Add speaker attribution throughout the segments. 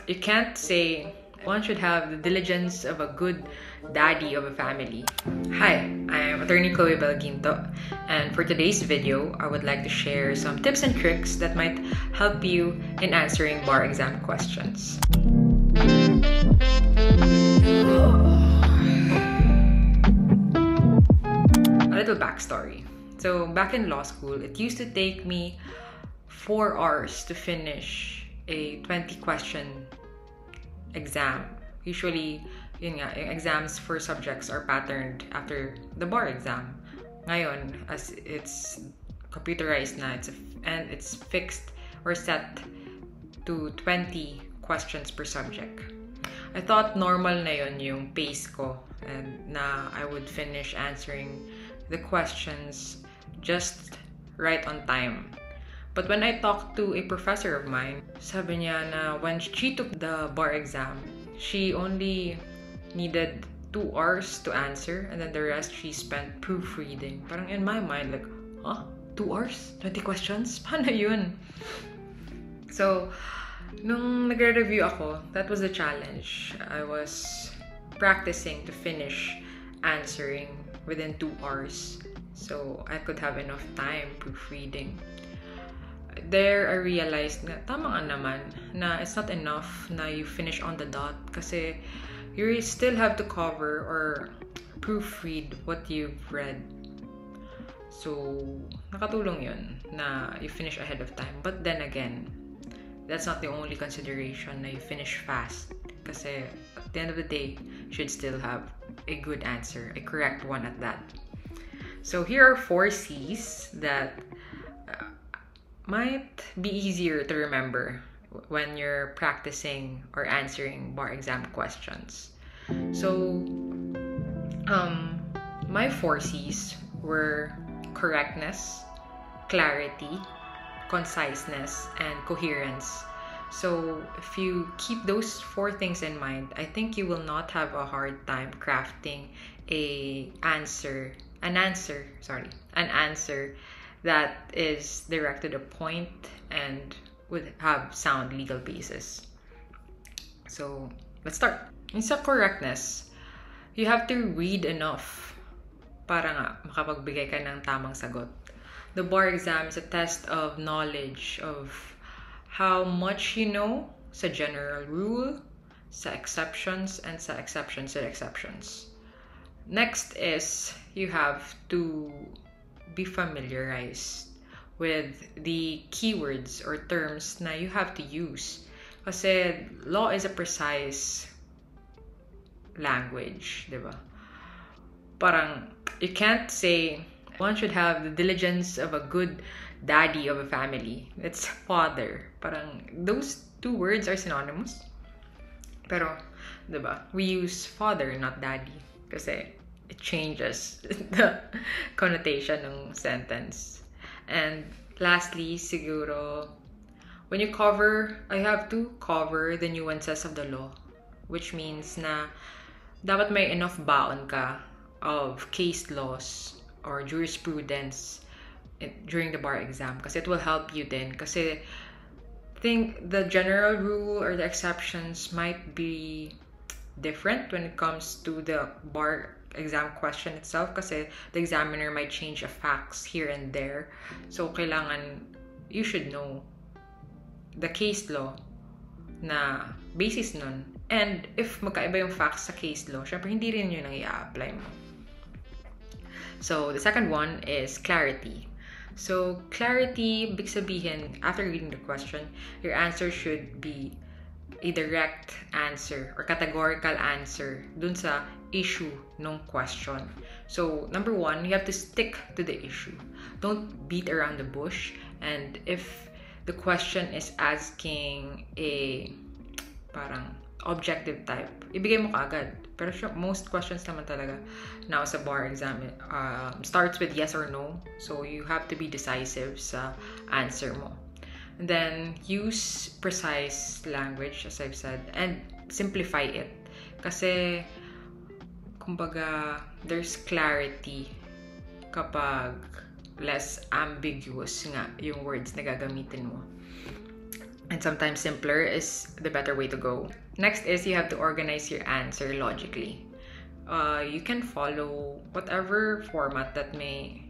Speaker 1: you can't say one should have the diligence of a good daddy of a family. Hi, I'm attorney Chloe Belginto, and for today's video, I would like to share some tips and tricks that might help you in answering bar exam questions. A little backstory. So back in law school, it used to take me 4 hours to finish a 20-question exam. Usually, yung exams for subjects are patterned after the bar exam. Ngayon, as it's computerized na, it's fixed or set to 20 questions per subject. I thought normal na yun yung pace ko, and na I would finish answering the questions just right on time. But when I talked to a professor of mine, sabi niya na when she took the bar exam, she only needed 2 hours to answer, and then the rest she spent proofreading. Parang in my mind, like, huh? 2 hours? 20 questions? Paano yun? So, nung nagre-review ako, that was the challenge. I was practicing to finish answering within 2 hours, so I could have enough time proofreading. There, I realized na tama nga naman na it's not enough na you finish on the dot kasi you still have to cover or proofread what you've read. So, nakatulong yun na you finish ahead of time. But then again, that's not the only consideration na you finish fast kasi at the end of the day, you should still have a good answer, a correct one at that. So here are 4 C's that might be easier to remember when you're practicing or answering bar exam questions. So, my 4 C's were correctness, clarity, conciseness, and coherence. So, if you keep those 4 things in mind, I think you will not have a hard time crafting an answer that is direct to the point and would have sound legal basis. So, let's start. In sa correctness, you have to read enough para nga makapagbigay ka ng tamang sagot. The bar exam is a test of knowledge of how much you know sa general rule, sa exceptions, and sa exceptions to exceptions. Next is you have to be familiarized with the keywords or terms na you have to use. Kasi law is a precise language, di ba? Parang you can't say one should have the diligence of a good daddy of a family. It's father. Parang those 2 words are synonymous. Pero, di ba? We use father, not daddy. Kasi it changes the connotation ng sentence. And lastly, siguro, when you have to cover the nuances of the law, which means na dapat may enough baon ka of case laws or jurisprudence during the bar exam kasi it will help you din. Kasi think the general rule or the exceptions might be different when it comes to the bar exam question itself kasi the examiner might change the facts here and there. So, kailangan you should know the case law na basis nun. And if magkaiba yung facts sa case law, syempre hindi rin yun ang i-apply mo. So, the second one is clarity. So, clarity, big sabihin, after reading the question, your answer should be a direct answer or categorical answer dun sa issue ng question. So, number 1, you have to stick to the issue. Don't beat around the bush. And if the question is asking a parang objective type, ibigay mo kaagad. Pero most questions naman talaga now sa bar exam starts with yes or no. So, you have to be decisive sa answer mo. And then, use precise language, as I've said, and simplify it. Kasi, kumbaga, there's clarity kapag less ambiguous nga yung words na gagamitin mo. and sometimes simpler is the better way to go. Next is you have to organize your answer logically. You can follow whatever format that may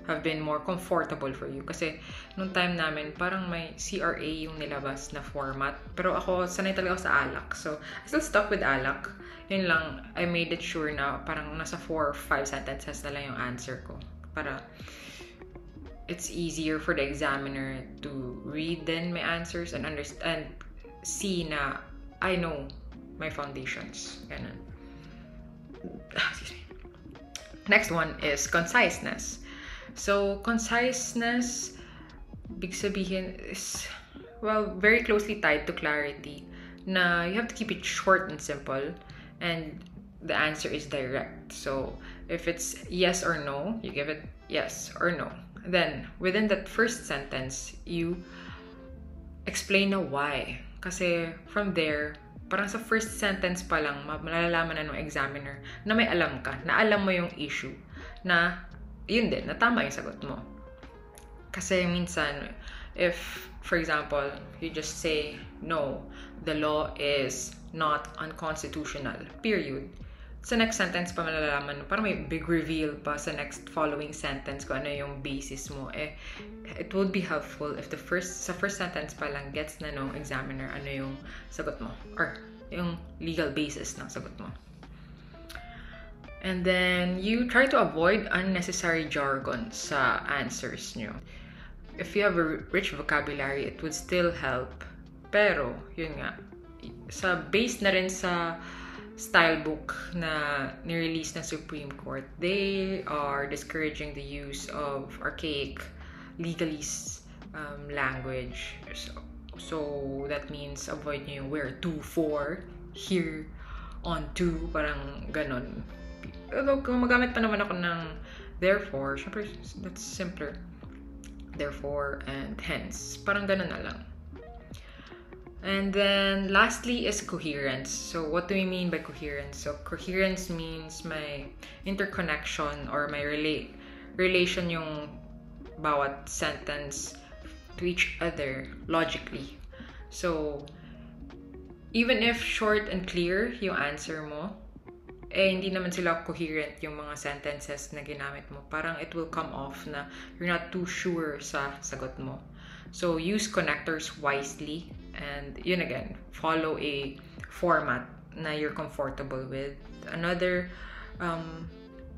Speaker 1: have been more comfortable for you. Kasi nung time namin, parang may CRA yung nilabas na format. Pero ako, sanay talaga ako sa ALAC. So, I still stuck with ALAC. Yun lang, I made it sure na parang nasa 4 or 5 sentences na lang yung answer ko. Para it's easier for the examiner to read then my answers and understand, see na I know my foundations. Ganun. Excuse me. Next one is conciseness. So, conciseness, big sabihin, is, well, very closely tied to clarity. Na you have to keep it short and simple, and the answer is direct. So, if it's yes or no, you give it yes or no. Then, within that first sentence, you explain na why. Kasi from there, parang sa first sentence pa lang, malalaman na ng examiner na may alam ka, na alam mo yung issue, na yun din, na tama yung sagot mo. Kasi minsan, if, for example, you just say, no, the law is not unconstitutional, period. Sa next sentence pa malalaman, parang may big reveal pa sa next following sentence kung ano yung basis mo. It would be helpful if sa first sentence pa lang gets na ng examiner ano yung sagot mo or yung legal basis ng sagot mo. And then, you try to avoid unnecessary jargon sa answers nyo. If you have a rich vocabulary, it would still help. Pero, yun nga, based na rin sa style book na nirelease ng Supreme Court, they are discouraging the use of archaic legalese language. So that means avoid nyo yung where to, for, here, on to, parang ganon. Although kung magamit pa naman ako ng therefore, syempre that's simpler. Therefore and hence. Parang ganon na lang. And then, lastly is coherence. So, what do we mean by coherence? So, coherence means may interconnection or may relation yung bawat sentence to each other logically. So, even if short and clear yung answer mo, hindi naman sila coherent yung mga sentences na ginamit mo. Parang it will come off na you're not too sure sa sagot mo. So, use connectors wisely. And yun again, follow a format na you're comfortable with. Another,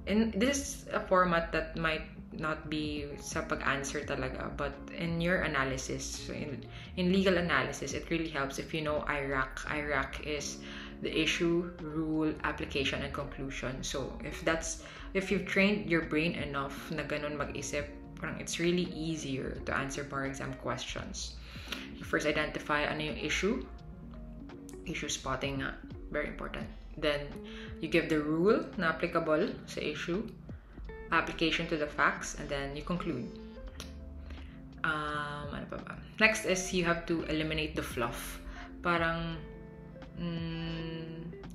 Speaker 1: this is a format that might not be sa pag-answer talaga, but in your analysis, so in legal analysis, it really helps if you know IRAC. IRAC is the issue, rule, application, and conclusion. So if you've trained your brain enough na ganun mag-isip, it's really easier to answer bar exam questions. You first identify ano yung issue spotting nga, very important. Then you give the rule na applicable sa issue, application to the facts, and then you conclude. Ano pa ba? Next is you have to eliminate the fluff. Parang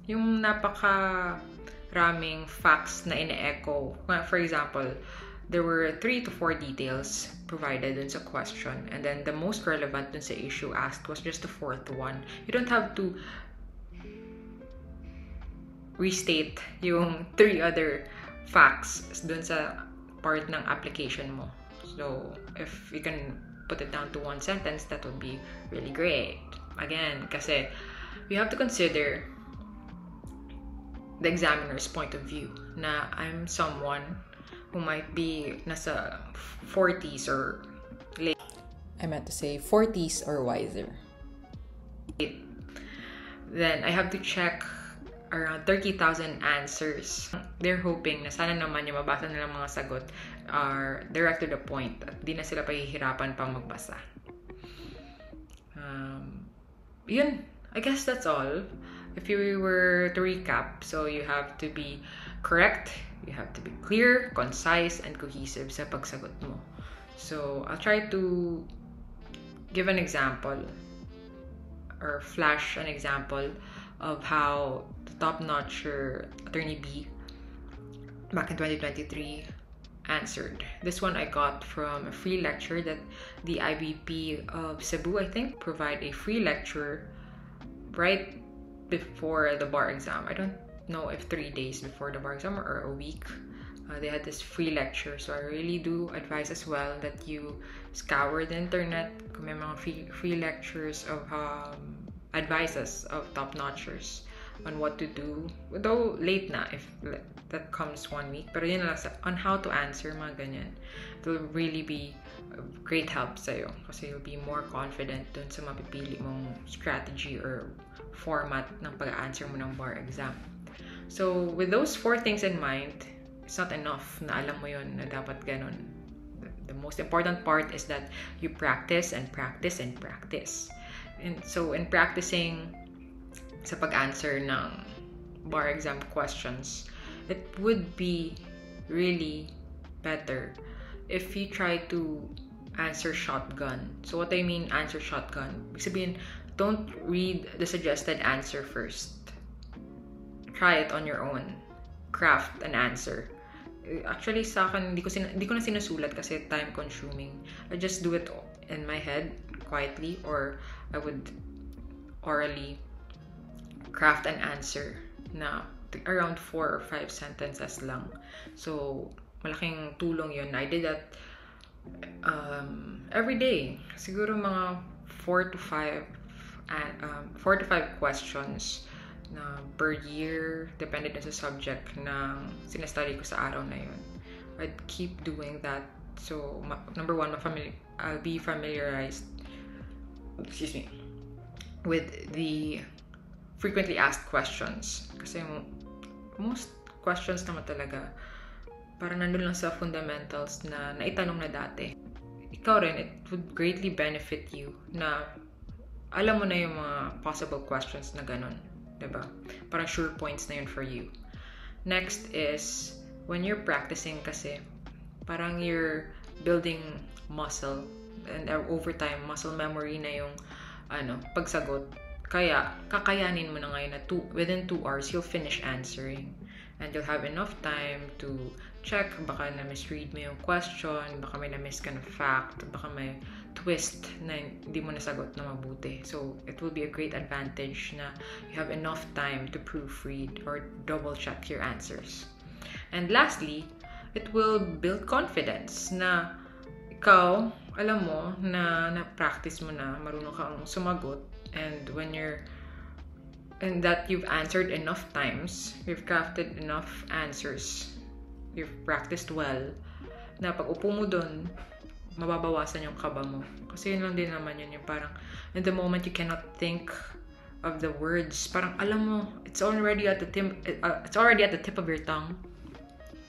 Speaker 1: yung napaka-raming facts na ine-echo. For example, there were 3 to 4 details provided dun sa question, and then the most relevant dun sa issue asked was just the 4th one. You don't have to restate yung 3 other facts dun sa part ng application mo. So, if you can put it down to one sentence, that would be really great. Again, kasi you have to consider the examiner's point of view na I'm someone who might be nasa 40s or late. I meant to say 40s or wiser. Then I have to check around 30,000 answers. They're hoping na sana naman yung mabasa nilang mga sagot are direct to the point at di na sila pahihirapan pang magbasa. Yun, I guess that's all. If you were to recap, so you have to be correct, you have to be clear, concise, and cohesive sa pagsagot mo. So, I'll try to give an example or flash an example of how the top-notcher Attorney B back in 2023 answered. This one I got from a free lecture that the IBP of Cebu, I think, provide a free lecture right before the bar exam. I don't know if 3 days before the bar exam or a week. They had this free lecture, so I really do advise as well that you scour the internet kung may mga free lectures of advices of top-notchers on what to do, though late na if that comes 1 week, pero yun lang on how to answer mga ganyan. It will really be a great help sa'yo kasi you'll be more confident dun sa mapipili mong strategy or format ng pag-answer mo ng bar exam. So with those 4 things in mind, it's not enough na alam mo yun na dapat ganun. The most important part is that you practice and practice and practice. And so in practicing sa pag-answer ng bar exam questions, it would be really better if you try to answer shotgun. So what I mean answer shotgun, ibig sabihin, don't read the suggested answer first. Try it on your own. Craft an answer. Actually, sa akin, hindi ko na sinusulat kasi time consuming. I just do it in my head quietly, or I would orally craft an answer na around 4 or 5 sentences lang. So, malaking tulong yun. I did that every day. Siguro mga 4 to 5 questions na per year, depende din sa subject na sinastudy ko sa araw na yun. I'd keep doing that. So, number 1, I'll be familiarized with the frequently asked questions. Kasi most questions naman talaga parang nandun lang sa fundamentals na naitanong na dati. Ikaw rin, it would greatly benefit you na alam mo na yung mga possible questions na ganun. Diba? Parang sure points na yun for you. Next is, when you're practicing kasi, parang you're building muscle, and over time, muscle memory na yung pagsagot. Kaya, kakayanin mo na ngayon na within 2 hours, you'll finish answering. And you'll have enough time to check, baka na-misread mo yung question, baka may na-miss ka na fact, baka may twist na hindi mo nasagot na mabuti. So, it will be a great advantage na you have enough time to proofread or double-check your answers. And lastly, it will build confidence na ikaw, alam mo, na na-practice mo na, marunong kang sumagot, and that you've answered enough times, you've crafted enough answers, you've practiced well, na pag upo mo dun, mababawasan yung kaba mo. Kasi yun lang din naman yun, yung parang in the moment you cannot think of the words, parang alam mo, it's already at the tip of your tongue,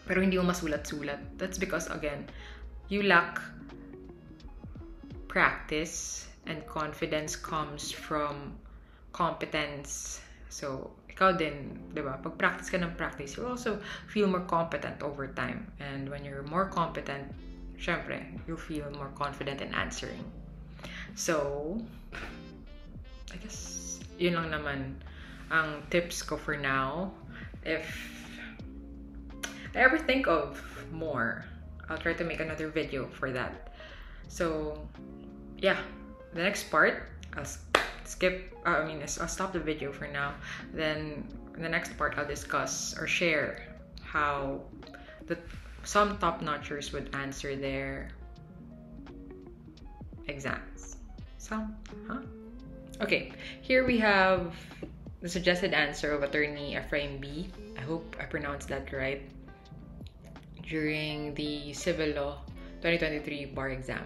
Speaker 1: pero hindi mo masulat-sulat. That's because, again, you lack practice, and confidence comes from competence. So, ikaw din, di ba? Pag practice ka ng practice, you'll also feel more competent over time. And when you're more competent, syempre, you'll feel more confident in answering. So, I guess, yun lang naman ang tips ko for now. If I ever think of more, I'll try to make another video for that. So, yeah, the next part, I'll stop the video for now. Then, in the next part, I'll discuss or share how some top-notchers would answer their exams. Okay, here we have the suggested answer of attorney Ephraim B. I hope I pronounced that right. During the Civil Law 2023 bar exam.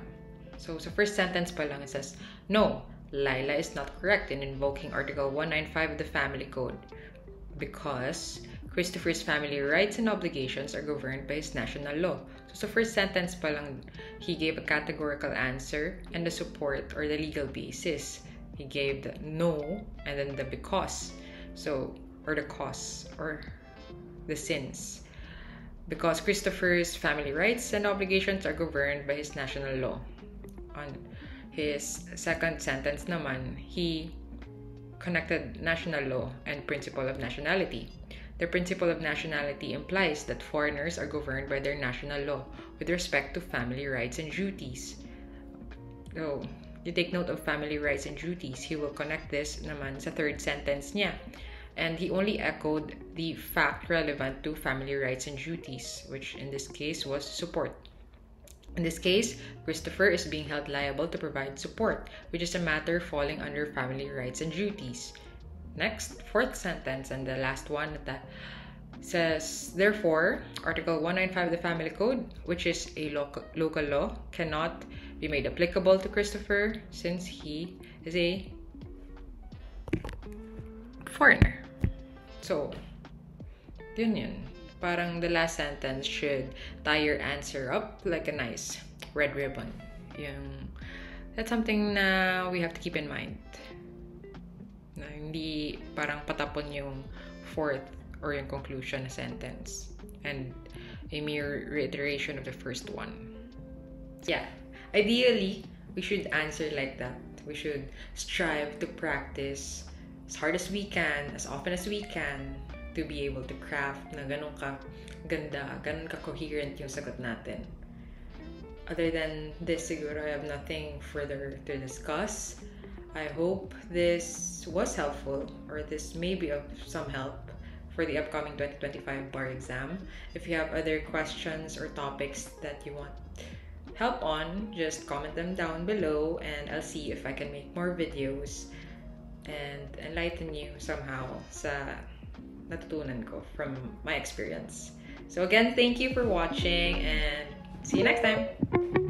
Speaker 1: So, sa first sentence pa lang, it says, "No, Laila is not correct in invoking Article 195 of the Family Code because Christopher's family rights and obligations are governed by his national law." So, sa first sentence pa lang, he gave a categorical answer and the support or the legal basis. He gave the no and then the because. So, or the cause or the sins. Because Christopher's family rights and obligations are governed by his national law. On his second sentence naman, he connected national law and principle of nationality. The principle of nationality implies that foreigners are governed by their national law with respect to family rights and duties. So, you take note of family rights and duties. He will connect this naman sa third sentence niya. And he only echoed the fact relevant to family rights and duties, which in this case was support. In this case, Christopher is being held liable to provide support, which is a matter falling under family rights and duties. Next, fourth sentence and the last one that says, therefore, Article 195 of the Family Code, which is a local law, cannot be made applicable to Christopher since he is a foreigner. So, yun. Parang the last sentence should tie your answer up like a nice red ribbon. That's something na we have to keep in mind. Na hindi parang patapon yung fourth or yung conclusion na sentence and a mere reiteration of the first one. Yeah, ideally, we should answer like that. We should strive to practice as hard as we can, as often as we can, to be able to craft na ganun ka ganda, ganun ka coherent yung sagot natin. Other than this, siguro I have nothing further to discuss. I hope this was helpful, or this may be of some help for the upcoming 2025 bar exam. If you have other questions or topics that you want help on, just comment them down below and I'll see if I can make more videos and enlighten you somehow sa natutunan ko from my experience. So again, thank you for watching and see you next time!